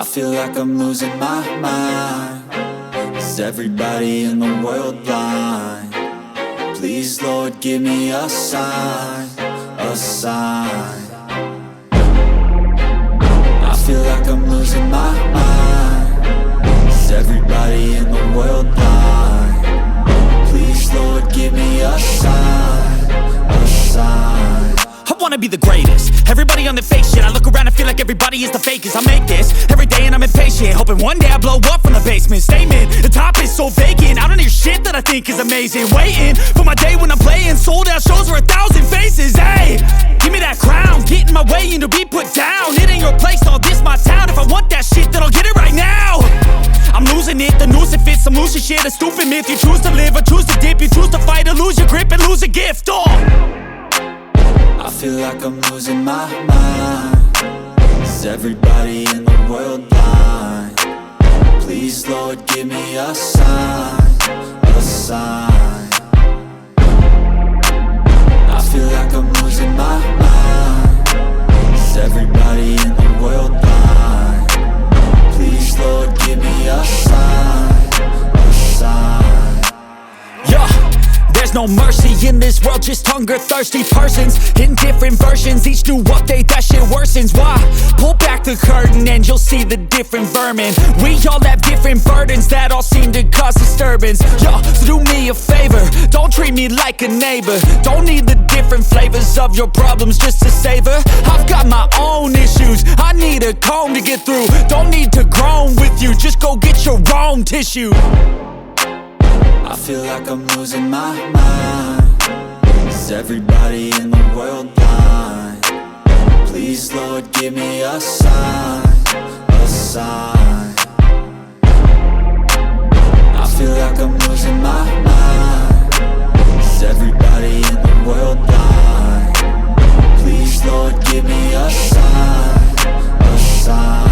I feel like I'm losing my mind. Is everybody in the world blind? Please, Lord, give me a sign, a sign. I feel like I'm losing my mind. Is everybody in the world blind? Please, Lord, give me a sign, a sign. I wanna be the greatest. Everybody on the fake shit. I look around and feel like everybody is the fakest. I make this every day and I'm impatient, hoping one day I blow up from the basement. Statement, the top is so vacant. I don't hear shit that I think is amazing. Waiting for my day when I'm playing sold out shows for 1,000 faces. Hey, give me that crown, get in my way and to be put down. It ain't your place, all this my town. If I want that shit, then I'll get it right now. I'm losing it, the noose it fits, I'm losing shit. A stupid myth, you choose to live or choose to dip. You choose to fight or lose your grip and lose a gift. I feel like I'm losing my mind. Is everybody in the world blind? Please, Lord, give me a sign, a sign. I feel like I'm losing my mind. Is everybody in the world blind? Please, Lord, give me a sign, a sign. Yeah. There's no mercy in this world, just hunger-thirsty persons in different versions, each new update, that shit worsens. Why? Pull back the curtain and you'll see the different vermin. We all have different burdens that all seem to cause disturbance. Yo, so do me a favor, don't treat me like a neighbor. Don't need the different flavors of your problems just to savor. I've got my own issues, I need a comb to get through. Don't need to groan with you, just go get your own tissue. I feel like I'm losing my mind. Is everybody in the world blind? Please, Lord, give me a sign, a sign. I feel like I'm losing my mind. Is everybody in the world blind? Please, Lord, give me a sign, a sign.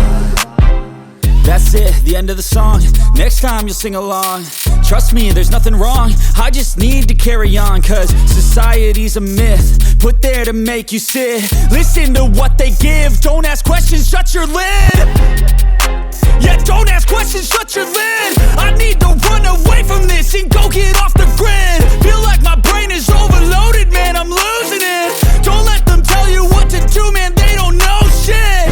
That's it, the end of the song. Next time you'll sing along. Trust me, there's nothing wrong. I just need to carry on, cause society's a myth put there to make you sit. Listen to what they give. Don't ask questions, shut your lid. Yeah, don't ask questions, shut your lid. I need to run away from this and go get off the grid. Feel like my brain is overloaded, man, I'm losing it. Don't let them tell you what to do, man, they don't know shit.